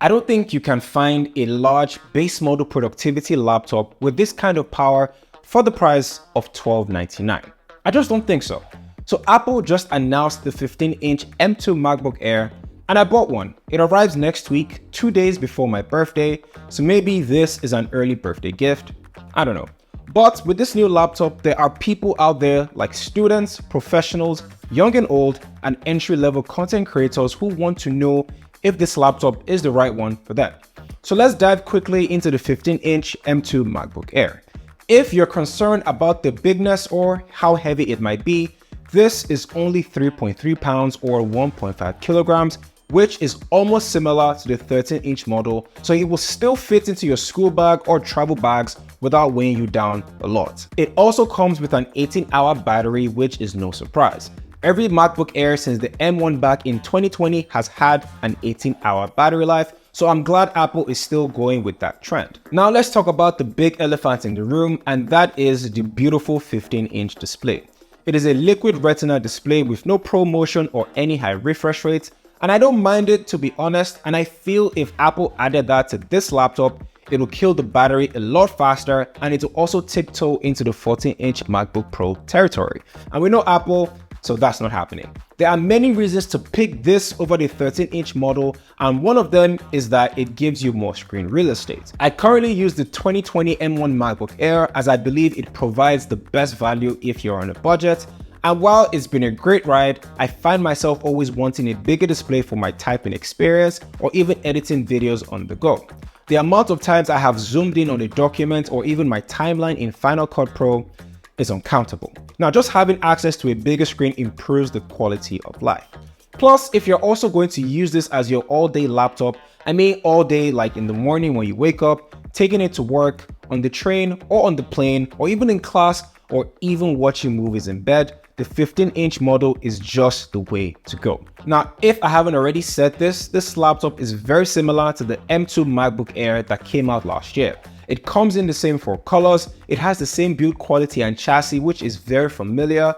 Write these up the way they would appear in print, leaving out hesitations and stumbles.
I don't think you can find a large base model productivity laptop with this kind of power for the price of $1299. I just don't think so. So Apple just announced the 15-inch M2 MacBook Air, and I bought one. It arrives next week, 2 days before my birthday, so maybe this is an early birthday gift. I don't know. But with this new laptop, there are people out there like students, professionals, young and old, and entry-level content creators who want to know if this laptop is the right one for them. So let's dive quickly into the 15-inch M2 MacBook Air. If you're concerned about the bigness or how heavy it might be, this is only 3.3 pounds or 1.5 kilograms, which is almost similar to the 13-inch model, so it will still fit into your school bag or travel bags without weighing you down a lot. It also comes with an 18-hour battery, which is no surprise. Every MacBook Air since the M1 back in 2020 has had an 18-hour battery life, so I'm glad Apple is still going with that trend. Now let's talk about the big elephant in the room, and that is the beautiful 15-inch display. It is a liquid retina display with no ProMotion or any high refresh rates, and I don't mind it, to be honest, and I feel if Apple added that to this laptop, it'll kill the battery a lot faster, and it'll also tiptoe into the 14-inch MacBook Pro territory. And we know Apple, so that's not happening. There are many reasons to pick this over the 13-inch model, and one of them is that it gives you more screen real estate. I currently use the 2020 M1 MacBook Air as I believe it provides the best value if you're on a budget. And while it's been a great ride, I find myself always wanting a bigger display for my typing experience or even editing videos on the go. The amount of times I have zoomed in on a document or even my timeline in Final Cut Pro is uncountable. Now, just having access to a bigger screen improves the quality of life. Plus, if you're also going to use this as your all-day laptop, I mean all day like in the morning when you wake up, taking it to work, on the train or on the plane, or even in class, or even watching movies in bed, the 15-inch model is just the way to go. Now, if I haven't already said this laptop is very similar to the M2 MacBook Air that came out last year. It comes in the same 4 colors, it has the same build quality and chassis, which is very familiar.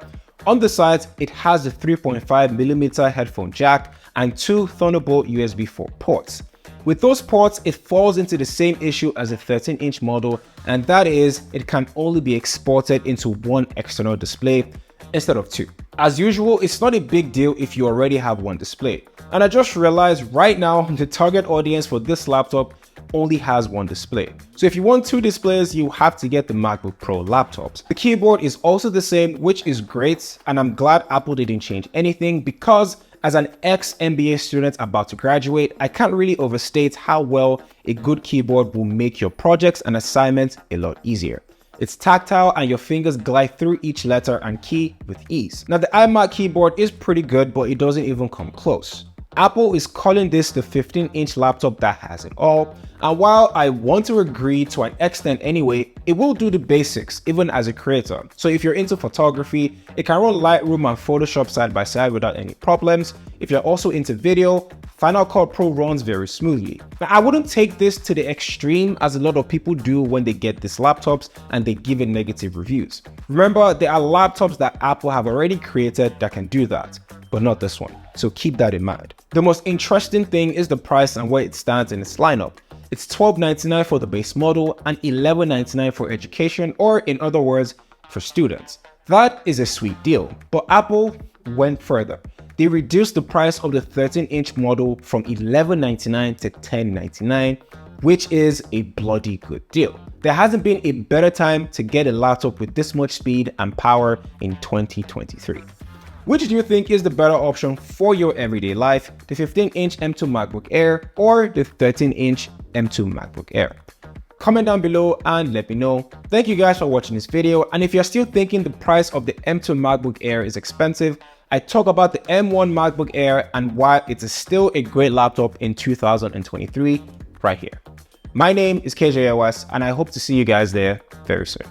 On the sides, it has the 3.5mm headphone jack and 2 Thunderbolt USB 4 ports. With those ports, it falls into the same issue as the 13-inch model, and that is it can only be exported into one external display instead of 2. As usual, it's not a big deal if you already have one display. And I just realized right now the target audience for this laptop only has one display. So if you want 2 displays, you have to get the MacBook Pro laptops. The keyboard is also the same, which is great, and I'm glad Apple didn't change anything because as an ex-MBA student about to graduate, I can't really overstate how well a good keyboard will make your projects and assignments a lot easier. It's tactile and your fingers glide through each letter and key with ease. Now the iMac keyboard is pretty good, but it doesn't even come close. Apple is calling this the 15-inch laptop that has it all, and while I want to agree to an extent anyway, it will do the basics even as a creator. So if you're into photography, it can run Lightroom and Photoshop side by side without any problems. If you're also into video, Final Cut Pro runs very smoothly. Now I wouldn't take this to the extreme as a lot of people do when they get these laptops and they give it negative reviews. Remember, there are laptops that Apple have already created that can do that, but not this one. So keep that in mind. The most interesting thing is the price and where it stands in its lineup. It's $1299 for the base model and $1199 for education, or in other words, for students. That is a sweet deal, but Apple went further. They reduced the price of the 13-inch model from $1199 to $1099, which is a bloody good deal. There hasn't been a better time to get a laptop with this much speed and power in 2023. Which do you think is the better option for your everyday life, the 15-inch M2 MacBook Air or the 13-inch M2 MacBook Air? Comment down below and let me know. Thank you guys for watching this video, and if you're still thinking the price of the M2 MacBook Air is expensive, I talk about the M1 MacBook Air and why it is still a great laptop in 2023 right here. My name is KJOS and I hope to see you guys there very soon.